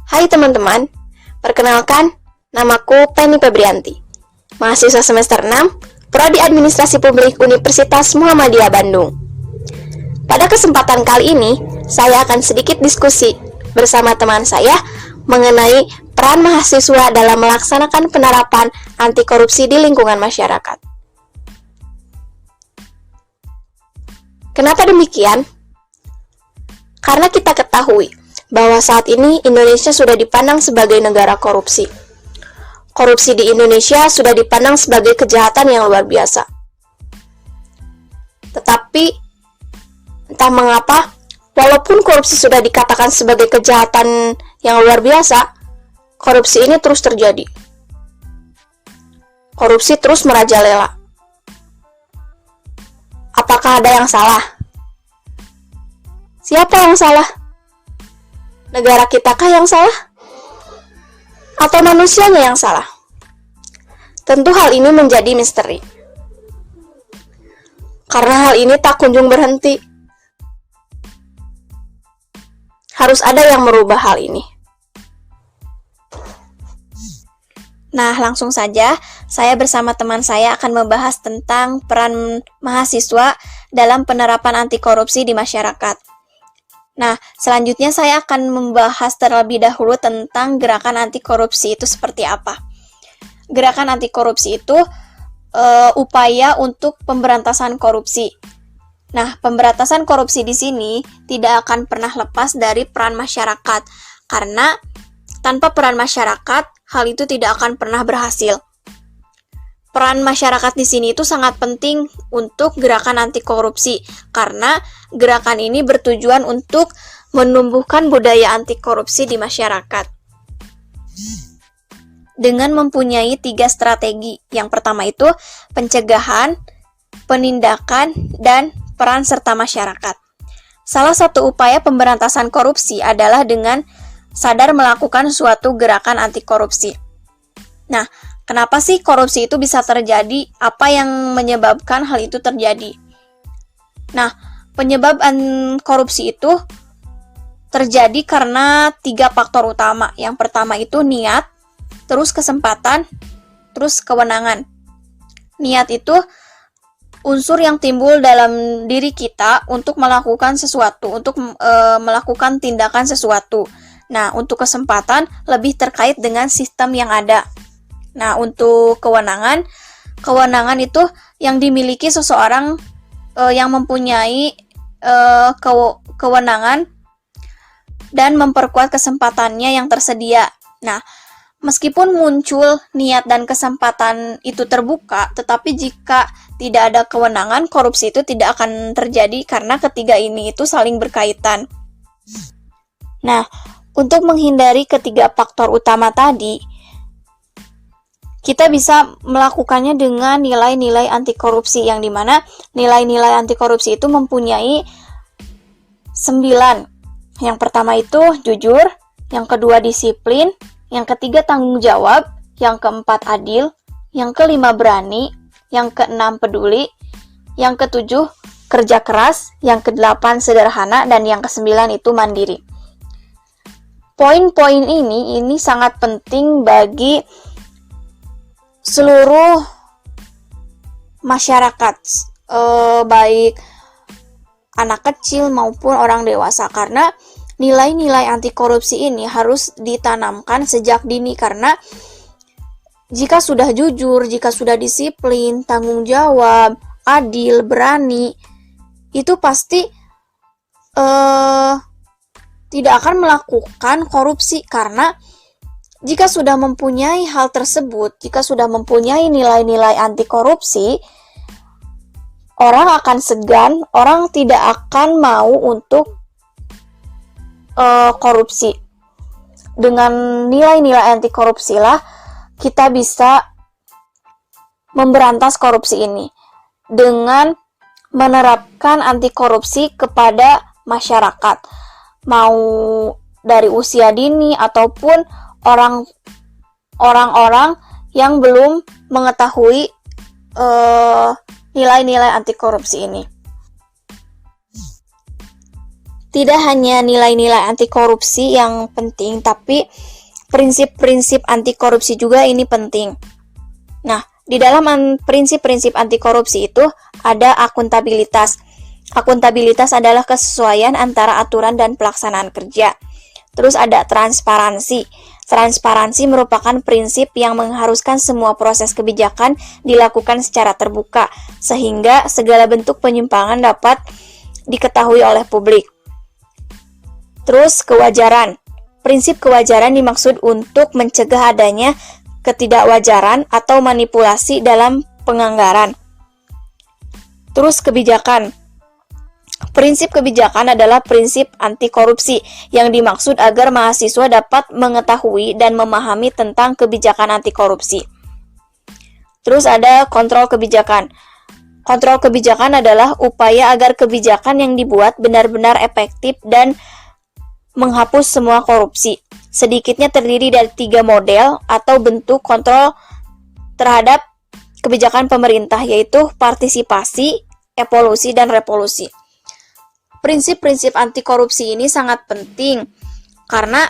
Hai teman-teman, perkenalkan, namaku Penny Febrianti, mahasiswa semester 6, Prodi Administrasi Publik Universitas Muhammadiyah Bandung. Pada kesempatan kali ini, saya akan sedikit diskusi bersama teman saya mengenai peran mahasiswa dalam melaksanakan penerapan anti korupsi di lingkungan masyarakat. Kenapa demikian? Karena kita ketahui bahwa saat ini Indonesia sudah dipandang sebagai negara korupsi. Korupsi di Indonesia sudah dipandang sebagai kejahatan yang luar biasa. Tetapi, entah mengapa, walaupun korupsi sudah dikatakan sebagai kejahatan yang luar biasa, korupsi ini terus terjadi. Korupsi terus merajalela. Apakah ada yang salah? Siapa yang salah? Negara kitakah yang salah? Atau manusianya yang salah? Tentu hal ini menjadi misteri. Karena hal ini tak kunjung berhenti. Harus ada yang merubah hal ini. Nah, langsung saja saya bersama teman saya akan membahas tentang peran mahasiswa dalam penerapan anti korupsi di masyarakat. Nah, selanjutnya saya akan membahas terlebih dahulu tentang gerakan anti korupsi itu seperti apa. Gerakan anti korupsi itu upaya untuk pemberantasan korupsi. Nah, pemberantasan korupsi di sini tidak akan pernah lepas dari peran masyarakat, karena tanpa peran masyarakat, hal itu tidak akan pernah berhasil. Peran masyarakat di sini itu sangat penting untuk gerakan anti korupsi, karena gerakan ini bertujuan untuk menumbuhkan budaya anti korupsi di masyarakat. Dengan mempunyai 3 strategi. Yang pertama itu pencegahan, penindakan, dan peran serta masyarakat. Salah satu upaya pemberantasan korupsi adalah dengan sadar melakukan suatu gerakan anti korupsi. Nah, kenapa sih korupsi itu bisa terjadi? Apa yang menyebabkan hal itu terjadi? Nah, penyebab korupsi itu terjadi karena 3 faktor utama. Yang pertama itu niat, terus kesempatan, terus kewenangan. Niat itu unsur yang timbul dalam diri kita untuk melakukan sesuatu, untuk melakukan tindakan sesuatu. Nah, untuk kesempatan lebih terkait dengan sistem yang ada. Nah, untuk kewenangan itu yang dimiliki seseorang yang mempunyai kewenangan dan memperkuat kesempatannya yang tersedia. Nah, meskipun muncul niat dan kesempatan itu terbuka, tetapi jika tidak ada kewenangan, korupsi itu tidak akan terjadi karena ketiga ini itu saling berkaitan. Nah, untuk menghindari ketiga faktor utama tadi, kita bisa melakukannya dengan nilai-nilai anti korupsi, yang dimana nilai-nilai anti korupsi itu mempunyai 9. Yang pertama itu jujur, yang kedua disiplin, yang ketiga tanggung jawab, yang keempat adil, yang kelima berani, yang keenam peduli, yang ketujuh kerja keras, yang kedelapan sederhana, dan yang kesembilan itu mandiri. Poin-poin ini sangat penting bagi seluruh masyarakat, baik anak kecil maupun orang dewasa, karena nilai-nilai anti korupsi ini harus ditanamkan sejak dini, karena jika sudah jujur, jika sudah disiplin, tanggung jawab, adil, berani, itu pasti tidak akan melakukan korupsi, karena jika sudah mempunyai hal tersebut, jika sudah mempunyai nilai-nilai anti korupsi, orang akan segan, orang tidak akan mau untuk korupsi. Dengan nilai-nilai anti korupsi lah kita bisa memberantas korupsi ini dengan menerapkan anti korupsi kepada masyarakat, mau dari usia dini ataupun orang-orang yang belum mengetahui nilai-nilai anti korupsi ini. Tidak hanya nilai-nilai anti korupsi yang penting, tapi prinsip-prinsip anti korupsi juga ini penting. Nah, di dalam prinsip-prinsip anti korupsi itu ada akuntabilitas. Akuntabilitas adalah kesesuaian antara aturan dan pelaksanaan kerja. Terus ada transparansi. Transparansi merupakan prinsip yang mengharuskan semua proses kebijakan dilakukan secara terbuka, sehingga segala bentuk penyimpangan dapat diketahui oleh publik. Terus kewajaran. Prinsip kewajaran dimaksud untuk mencegah adanya ketidakwajaran atau manipulasi dalam penganggaran. Terus kebijakan. Prinsip kebijakan adalah prinsip anti korupsi yang dimaksud agar mahasiswa dapat mengetahui dan memahami tentang kebijakan anti korupsi. Terus ada kontrol kebijakan. Kontrol kebijakan adalah upaya agar kebijakan yang dibuat benar-benar efektif dan menghapus semua korupsi. Sedikitnya terdiri dari 3 model atau bentuk kontrol terhadap kebijakan pemerintah, yaitu partisipasi, evolusi, dan revolusi. Prinsip-prinsip anti korupsi ini sangat penting karena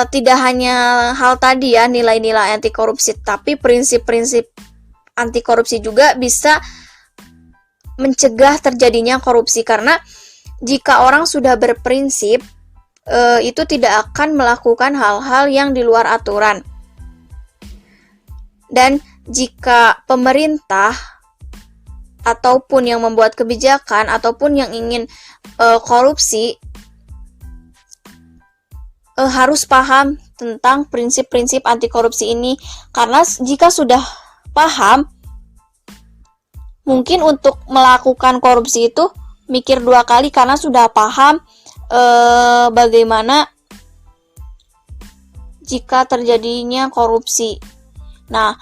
tidak hanya hal tadi ya, nilai-nilai anti korupsi, tapi prinsip-prinsip anti korupsi juga bisa mencegah terjadinya korupsi, karena jika orang sudah berprinsip, itu tidak akan melakukan hal-hal yang di luar aturan. Dan jika pemerintah ataupun yang membuat kebijakan ataupun yang ingin korupsi, harus paham tentang prinsip-prinsip anti korupsi ini, karena jika sudah paham, mungkin untuk melakukan korupsi itu mikir 2 kali karena sudah paham bagaimana jika terjadinya korupsi. Nah,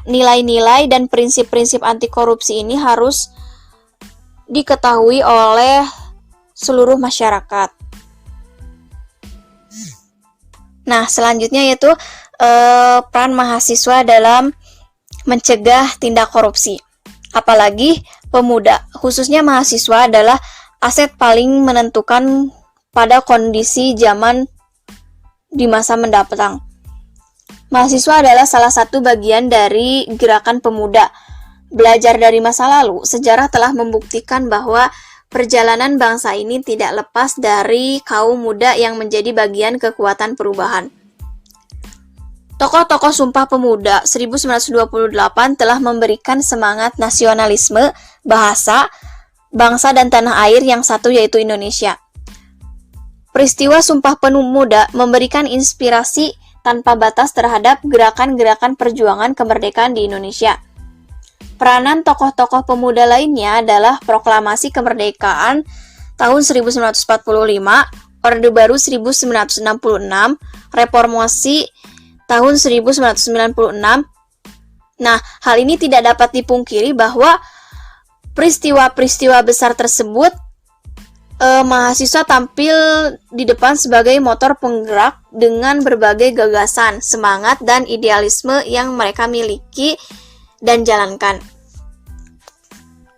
nilai-nilai dan prinsip-prinsip anti korupsi ini harus diketahui oleh seluruh masyarakat. Nah, selanjutnya yaitu peran mahasiswa dalam mencegah tindak korupsi. Apalagi pemuda, khususnya mahasiswa, adalah aset paling menentukan pada kondisi zaman di masa mendatang. Mahasiswa adalah salah satu bagian dari gerakan pemuda. Belajar dari masa lalu, sejarah telah membuktikan bahwa perjalanan bangsa ini tidak lepas dari kaum muda yang menjadi bagian kekuatan perubahan. Tokoh-tokoh Sumpah Pemuda 1928 telah memberikan semangat nasionalisme, bahasa, bangsa dan tanah air yang satu, yaitu Indonesia. Peristiwa Sumpah Pemuda memberikan inspirasi tanpa batas terhadap gerakan-gerakan perjuangan kemerdekaan di Indonesia. Peranan tokoh-tokoh pemuda lainnya adalah Proklamasi Kemerdekaan tahun 1945, Orde Baru 1966, Reformasi tahun 1996. Nah, hal ini tidak dapat dipungkiri bahwa peristiwa-peristiwa besar tersebut mahasiswa tampil di depan sebagai motor penggerak dengan berbagai gagasan, semangat, dan idealisme yang mereka miliki dan jalankan.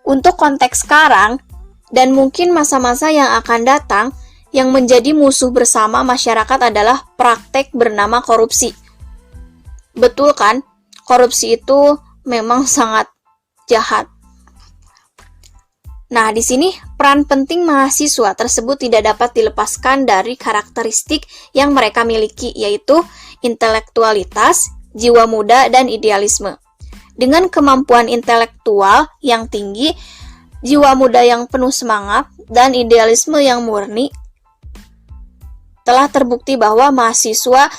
Untuk konteks sekarang, dan mungkin masa-masa yang akan datang, yang menjadi musuh bersama masyarakat adalah praktek bernama korupsi. Betul kan? Korupsi itu memang sangat jahat. Nah, di sini peran penting mahasiswa tersebut tidak dapat dilepaskan dari karakteristik yang mereka miliki, yaitu intelektualitas, jiwa muda, dan idealisme. Dengan kemampuan intelektual yang tinggi, jiwa muda yang penuh semangat, dan idealisme yang murni, telah terbukti bahwa mahasiswa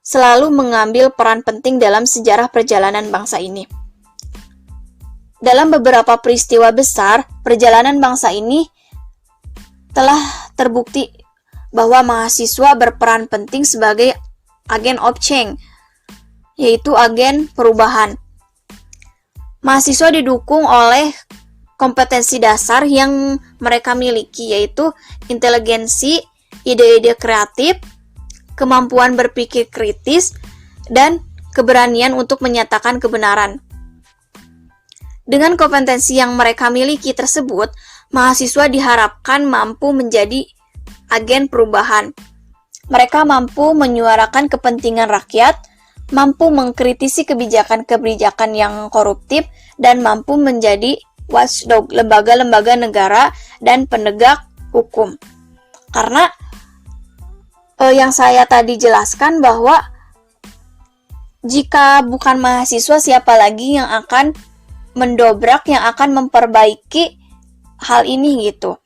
selalu mengambil peran penting dalam sejarah perjalanan bangsa ini. Dalam beberapa peristiwa besar, perjalanan bangsa ini telah terbukti bahwa mahasiswa berperan penting sebagai agen of change, yaitu agen perubahan. Mahasiswa didukung oleh kompetensi dasar yang mereka miliki, yaitu inteligensi, ide-ide kreatif, kemampuan berpikir kritis, dan keberanian untuk menyatakan kebenaran. Dengan kompetensi yang mereka miliki tersebut, mahasiswa diharapkan mampu menjadi agen perubahan. Mereka mampu menyuarakan kepentingan rakyat, mampu mengkritisi kebijakan-kebijakan yang koruptif, dan mampu menjadi watchdog lembaga-lembaga negara dan penegak hukum. Karena yang saya tadi jelaskan bahwa jika bukan mahasiswa, siapa lagi yang akan mendobrak, yang akan memperbaiki hal ini gitu.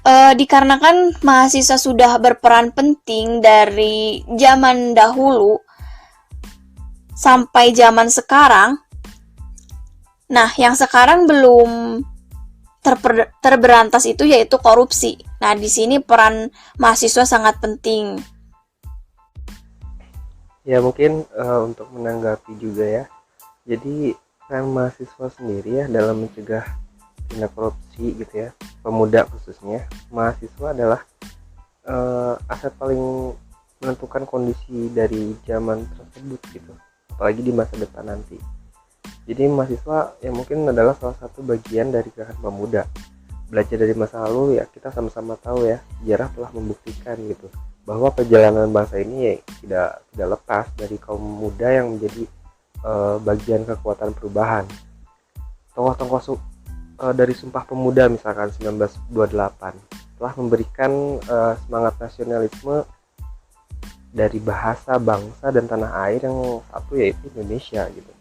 Dikarenakan mahasiswa sudah berperan penting dari zaman dahulu sampai zaman sekarang. Nah, yang sekarang belum terberantas itu yaitu korupsi. Nah, di sini peran mahasiswa sangat penting. Ya mungkin untuk menanggapi juga ya. Jadi peran mahasiswa sendiri ya dalam mencegah tindak korupsi gitu ya, pemuda khususnya, mahasiswa adalah aset paling menentukan kondisi dari zaman tersebut gitu, apalagi di masa depan nanti. Jadi mahasiswa ya mungkin adalah salah satu bagian dari gerakan pemuda. Belajar dari masa lalu ya, kita sama-sama tahu ya, sejarah telah membuktikan gitu bahwa perjalanan bangsa ini ya tidak lepas dari kaum muda yang menjadi bagian kekuatan perubahan. Tokoh-tokoh dari Sumpah Pemuda misalkan 1928 telah memberikan semangat nasionalisme dari bahasa, bangsa, dan tanah air yang satu yaitu Indonesia gitu.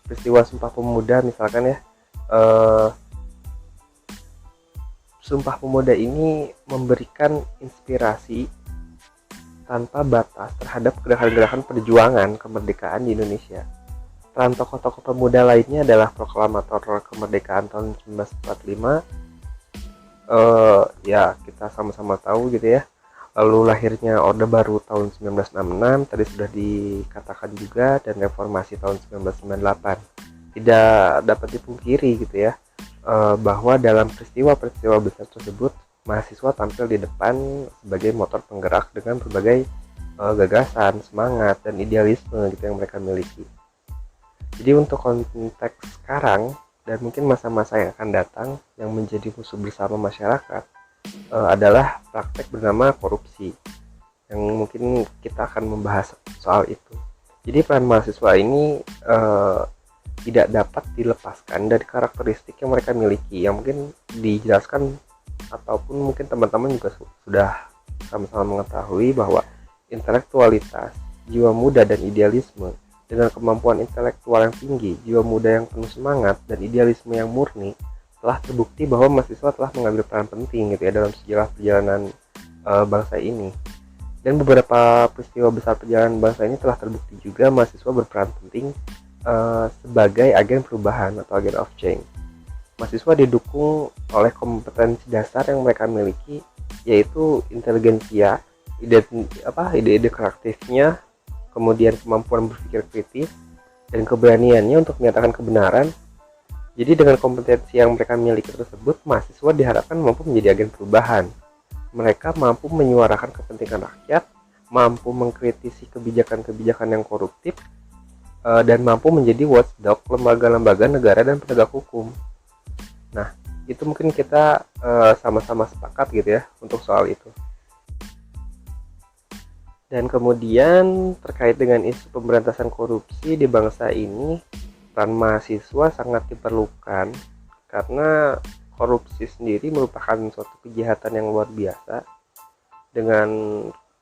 Peristiwa Sumpah Pemuda misalkan ya, Sumpah Pemuda ini memberikan inspirasi tanpa batas terhadap gerakan-gerakan perjuangan kemerdekaan di Indonesia. Peran tokoh-tokoh pemuda lainnya adalah proklamator kemerdekaan tahun 1945. Ya kita sama-sama tahu gitu ya. Lalu lahirnya Orde Baru tahun 1966 tadi sudah dikatakan juga, dan reformasi tahun 1998. Tidak dapat dipungkiri gitu ya, bahwa dalam peristiwa-peristiwa besar tersebut mahasiswa tampil di depan sebagai motor penggerak dengan berbagai gagasan, semangat, dan idealisme gitu yang mereka miliki. Jadi untuk konteks sekarang dan mungkin masa-masa yang akan datang, yang menjadi musuh bersama masyarakat adalah praktek bernama korupsi, yang mungkin kita akan membahas soal itu. Jadi peran mahasiswa ini tidak dapat dilepaskan dari karakteristik yang mereka miliki, yang mungkin dijelaskan ataupun mungkin teman-teman juga sudah sama-sama mengetahui bahwa intelektualitas, jiwa muda, dan idealisme. Dengan kemampuan intelektual yang tinggi, jiwa muda yang penuh semangat, dan idealisme yang murni, telah terbukti bahwa mahasiswa telah mengambil peran penting gitu ya dalam sejarah perjalanan bangsa ini. Dan beberapa peristiwa besar perjalanan bangsa ini telah terbukti juga mahasiswa berperan penting sebagai agen perubahan atau agen of change. Mahasiswa didukung oleh kompetensi dasar yang mereka miliki, yaitu inteligensia, ide-ide kreatifnya, kemudian kemampuan berpikir kritis, dan keberaniannya untuk menyatakan kebenaran. Jadi dengan kompetensi yang mereka miliki tersebut, mahasiswa diharapkan mampu menjadi agen perubahan. Mereka mampu menyuarakan kepentingan rakyat, mampu mengkritisi kebijakan-kebijakan yang koruptif, dan mampu menjadi watchdog lembaga-lembaga negara dan penegak hukum. Nah, itu mungkin kita sama-sama sepakat gitu ya untuk soal itu. Dan kemudian terkait dengan isu pemberantasan korupsi di bangsa ini, peran mahasiswa sangat diperlukan karena korupsi sendiri merupakan suatu kejahatan yang luar biasa dengan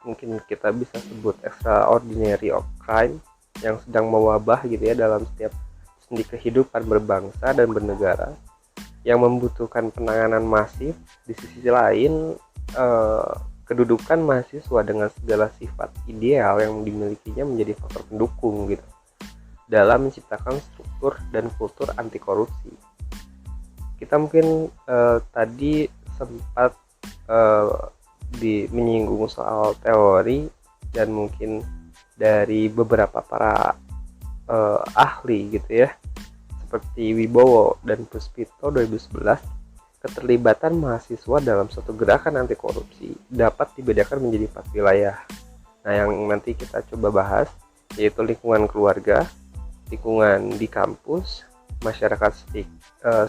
mungkin kita bisa sebut extraordinary of crime yang sedang mewabah gitu ya dalam setiap sendi kehidupan berbangsa dan bernegara, yang membutuhkan penanganan masif. Di sisi lain, kedudukan mahasiswa dengan segala sifat ideal yang dimilikinya menjadi faktor pendukung gitu dalam menciptakan struktur dan kultur anti korupsi. Kita mungkin tadi sempat menyinggung soal teori, dan mungkin dari beberapa para ahli gitu ya, seperti Wibowo dan Puspito 2011, keterlibatan mahasiswa dalam suatu gerakan anti korupsi dapat dibedakan menjadi 4 wilayah. Nah, yang nanti kita coba bahas yaitu lingkungan keluarga, lingkungan di kampus, masyarakat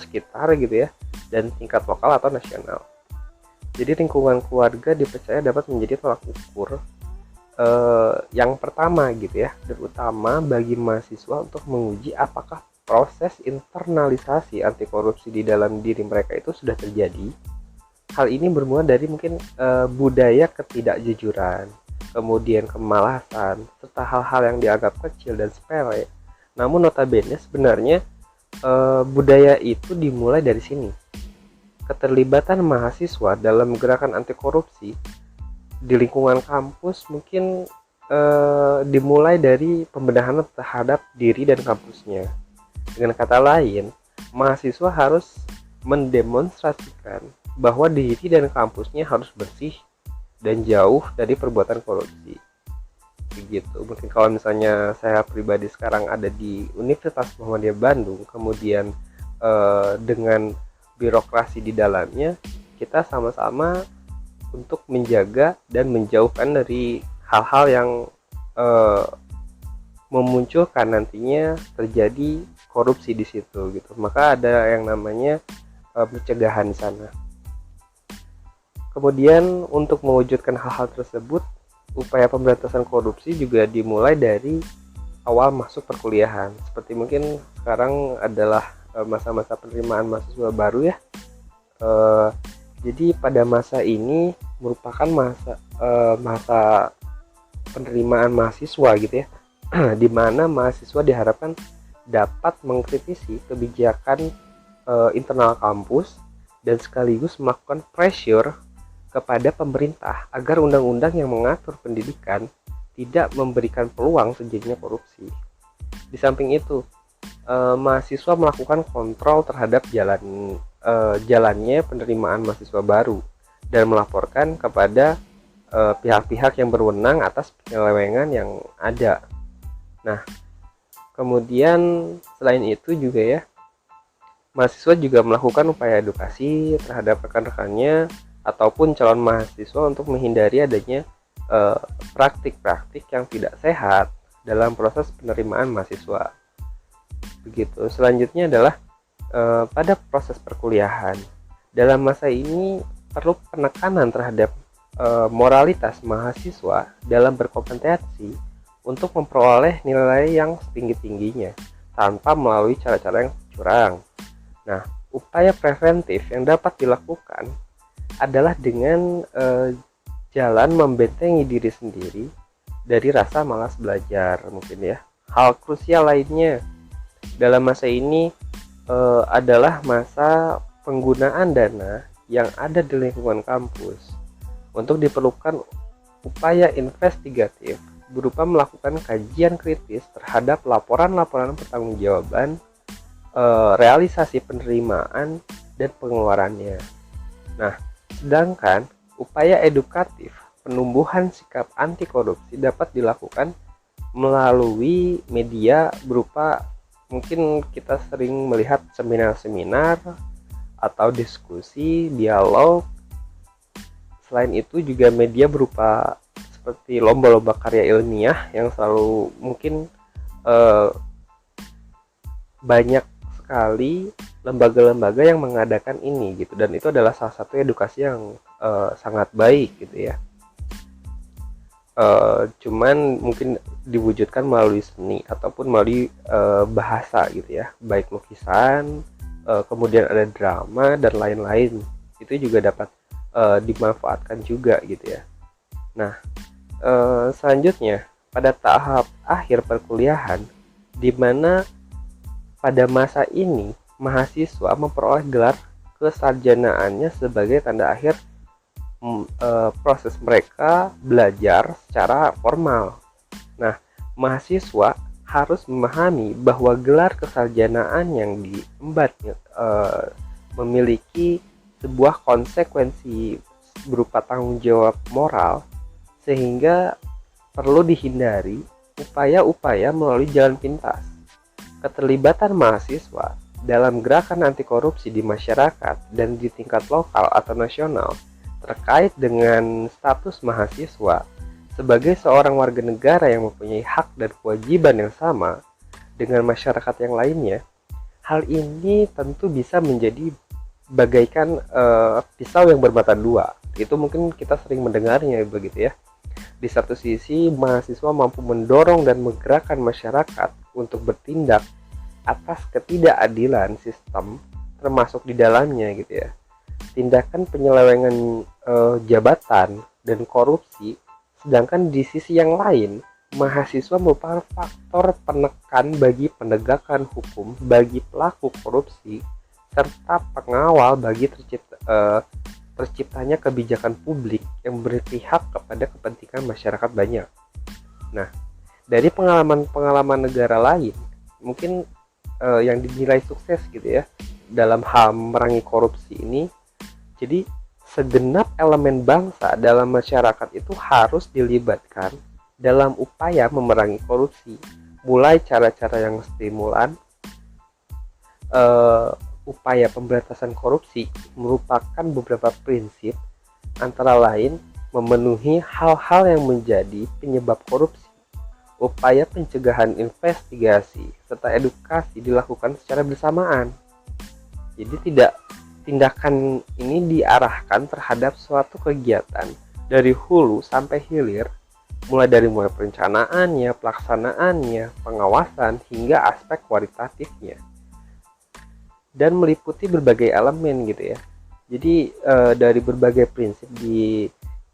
sekitar gitu ya, dan tingkat lokal atau nasional. Jadi lingkungan keluarga dipercaya dapat menjadi tolak ukur yang pertama gitu ya, dan utama bagi mahasiswa untuk menguji apakah proses internalisasi anti korupsi di dalam diri mereka itu sudah terjadi. Hal ini bermula dari mungkin budaya ketidakjujuran, kemudian kemalasan, serta hal-hal yang dianggap kecil dan sepele. Namun notabene sebenarnya budaya itu dimulai dari sini. Keterlibatan mahasiswa dalam gerakan anti korupsi di lingkungan kampus mungkin dimulai dari pembenahan terhadap diri dan kampusnya. Dengan kata lain, mahasiswa harus mendemonstrasikan bahwa diri dan kampusnya harus bersih dan jauh dari perbuatan korupsi. Begitu. Mungkin kalau misalnya saya pribadi sekarang ada di Universitas Muhammadiyah Bandung, kemudian dengan birokrasi di dalamnya, kita sama-sama untuk menjaga dan menjauhkan dari hal-hal yang memunculkan nantinya terjadi korupsi di situ gitu. Maka ada yang namanya pencegahan di sana. Kemudian untuk mewujudkan hal-hal tersebut, upaya pemberantasan korupsi juga dimulai dari awal masuk perkuliahan. Seperti mungkin sekarang adalah masa-masa penerimaan mahasiswa baru ya. Jadi pada masa ini merupakan masa penerimaan mahasiswa gitu ya, di mana mahasiswa diharapkan dapat mengkritisi kebijakan internal kampus dan sekaligus melakukan pressure kepada pemerintah agar undang-undang yang mengatur pendidikan tidak memberikan peluang terjadinya korupsi. Di samping itu, mahasiswa melakukan kontrol terhadap jalannya penerimaan mahasiswa baru dan melaporkan kepada pihak-pihak yang berwenang atas penyelewengan yang ada. Nah, kemudian selain itu juga ya, mahasiswa juga melakukan upaya edukasi terhadap rekan-rekannya ataupun calon mahasiswa untuk menghindari adanya praktik-praktik yang tidak sehat dalam proses penerimaan mahasiswa. Begitu. Selanjutnya adalah pada proses perkuliahan. Dalam masa ini perlu penekanan terhadap moralitas mahasiswa dalam berkompetensi untuk memperoleh nilai yang setinggi-tingginya tanpa melalui cara-cara yang curang. Nah, upaya preventif yang dapat dilakukan adalah dengan jalan membentengi diri sendiri dari rasa malas belajar mungkin ya. Hal krusial lainnya dalam masa ini adalah masa penggunaan dana yang ada di lingkungan kampus untuk diperlukan upaya investigatif berupa melakukan kajian kritis terhadap laporan-laporan pertanggungjawaban, realisasi penerimaan dan pengeluarannya. Nah, sedangkan upaya edukatif penumbuhan sikap anti korupsi dapat dilakukan melalui media berupa mungkin kita sering melihat seminar-seminar atau diskusi, dialog. Selain itu juga media berupa seperti lomba-lomba karya ilmiah yang selalu mungkin banyak sekali lembaga-lembaga yang mengadakan ini gitu, dan itu adalah salah satu edukasi yang sangat baik gitu ya. Cuman mungkin diwujudkan melalui seni ataupun melalui bahasa gitu ya, baik lukisan, kemudian ada drama dan lain-lain, itu juga dapat dimanfaatkan juga gitu ya. Nah, selanjutnya pada tahap akhir perkuliahan, di mana pada masa ini mahasiswa memperoleh gelar kesarjanaannya sebagai tanda akhir proses mereka belajar secara formal. Nah, mahasiswa harus memahami bahwa gelar kesarjanaan yang diembat memiliki sebuah konsekuensi berupa tanggung jawab moral, sehingga perlu dihindari upaya-upaya melalui jalan pintas. Keterlibatan mahasiswa dalam gerakan anti korupsi di masyarakat dan di tingkat lokal atau nasional terkait dengan status mahasiswa sebagai seorang warga negara yang mempunyai hak dan kewajiban yang sama dengan masyarakat yang lainnya Hal ini tentu bisa menjadi bagaikan pisau yang bermata dua. Itu mungkin kita sering mendengarnya begitu ya. Di satu sisi, mahasiswa mampu mendorong dan menggerakkan masyarakat untuk bertindak atas ketidakadilan sistem termasuk di dalamnya gitu ya. Tindakan penyelewengan jabatan dan korupsi, sedangkan di sisi yang lain mahasiswa merupakan faktor penekan bagi penegakan hukum bagi pelaku korupsi serta pengawal bagi terciptanya kebijakan publik yang berpihak kepada kepentingan masyarakat banyak. Nah, dari pengalaman-pengalaman negara lain, mungkin yang dinilai sukses gitu ya dalam hal memerangi korupsi ini, jadi segenap elemen bangsa dalam masyarakat itu harus dilibatkan dalam upaya memerangi korupsi, mulai cara-cara yang stimulan. Upaya pemberantasan korupsi merupakan beberapa prinsip, antara lain memenuhi hal-hal yang menjadi penyebab korupsi. Upaya pencegahan, investigasi, serta edukasi dilakukan secara bersamaan. Jadi tindakan ini diarahkan terhadap suatu kegiatan dari hulu sampai hilir, mulai perencanaannya, pelaksanaannya, pengawasan, hingga aspek kualitatifnya, dan meliputi berbagai elemen gitu ya. Jadi dari berbagai prinsip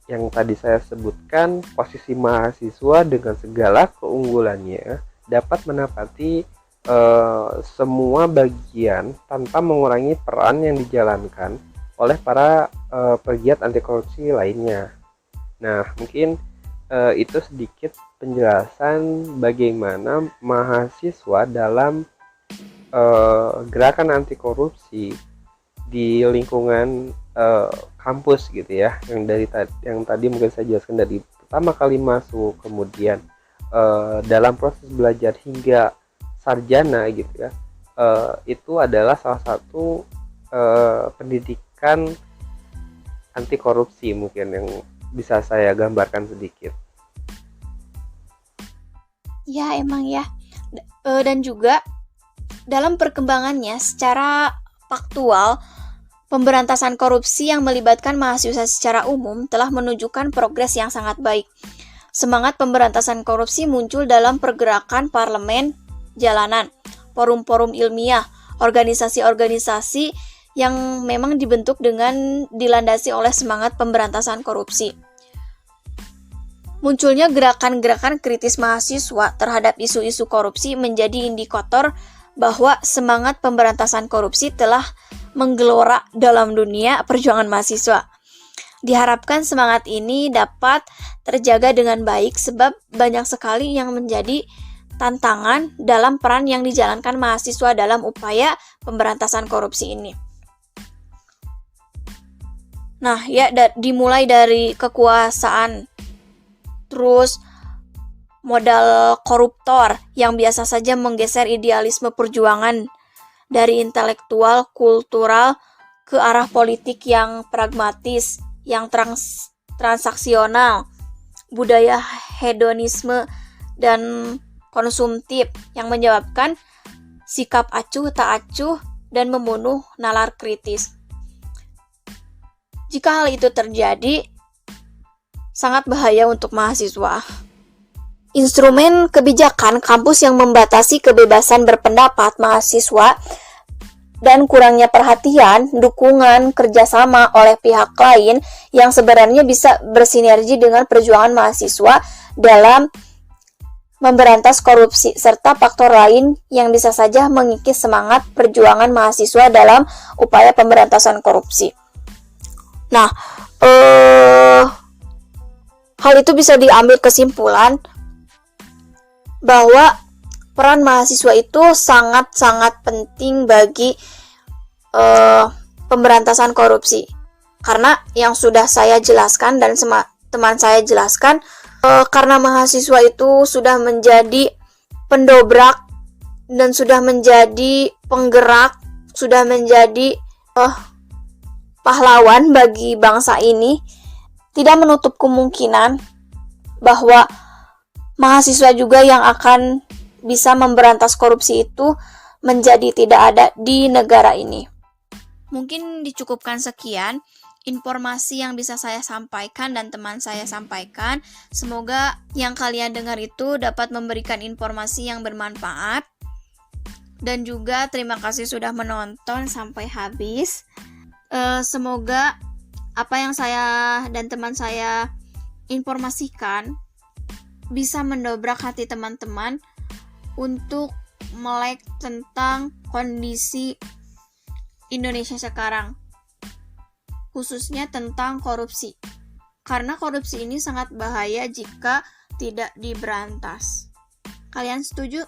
yang tadi saya sebutkan, posisi mahasiswa dengan segala keunggulannya dapat menempati semua bagian tanpa mengurangi peran yang dijalankan oleh para pegiat anti korupsi lainnya. Nah, mungkin itu sedikit penjelasan bagaimana mahasiswa dalam gerakan anti korupsi di lingkungan kampus gitu ya, yang tadi mungkin saya jelaskan dari pertama kali masuk, kemudian dalam proses belajar hingga sarjana gitu ya. Itu adalah salah satu pendidikan anti korupsi mungkin yang bisa saya gambarkan sedikit. Ya, emang ya. Dan juga dalam perkembangannya secara faktual, pemberantasan korupsi yang melibatkan mahasiswa secara umum telah menunjukkan progres yang sangat baik. Semangat pemberantasan korupsi muncul dalam pergerakan parlemen, jalanan, forum-forum ilmiah, organisasi-organisasi yang memang dibentuk dengan dilandasi oleh semangat pemberantasan korupsi. Munculnya gerakan-gerakan kritis mahasiswa terhadap isu-isu korupsi menjadi indikator bahwa semangat pemberantasan korupsi telah menggelora dalam dunia perjuangan mahasiswa. Diharapkan semangat ini dapat terjaga dengan baik sebab banyak sekali yang menjadi tantangan dalam peran yang dijalankan mahasiswa dalam upaya pemberantasan korupsi ini. Nah, ya dimulai dari kekuasaan, terus modal koruptor yang biasa saja menggeser idealisme perjuangan dari intelektual, kultural ke arah politik yang pragmatis, yang transaksional, budaya hedonisme dan konsumtif yang menyebabkan sikap acuh tak acuh dan membunuh nalar kritis. Jika hal itu terjadi, sangat bahaya untuk mahasiswa. Instrumen kebijakan kampus yang membatasi kebebasan berpendapat mahasiswa dan kurangnya perhatian, dukungan, kerjasama oleh pihak lain yang sebenarnya bisa bersinergi dengan perjuangan mahasiswa dalam memberantas korupsi, serta faktor lain yang bisa saja mengikis semangat perjuangan mahasiswa dalam upaya pemberantasan korupsi. Nah, hal itu bisa diambil kesimpulan bahwa peran mahasiswa itu sangat-sangat penting bagi pemberantasan korupsi. Karena yang sudah saya jelaskan dan teman saya jelaskan, karena mahasiswa itu sudah menjadi pendobrak dan sudah menjadi penggerak, sudah menjadi pahlawan bagi bangsa ini, tidak menutup kemungkinan bahwa mahasiswa juga yang akan bisa memberantas korupsi itu menjadi tidak ada di negara ini. Mungkin dicukupkan sekian informasi yang bisa saya sampaikan dan teman saya sampaikan. Semoga yang kalian dengar itu dapat memberikan informasi yang bermanfaat. Dan juga terima kasih sudah menonton sampai habis. Semoga apa yang saya dan teman saya informasikan bisa mendobrak hati teman-teman untuk melek tentang kondisi Indonesia sekarang, khususnya tentang korupsi. Karena korupsi ini sangat bahaya jika tidak diberantas. Kalian setuju?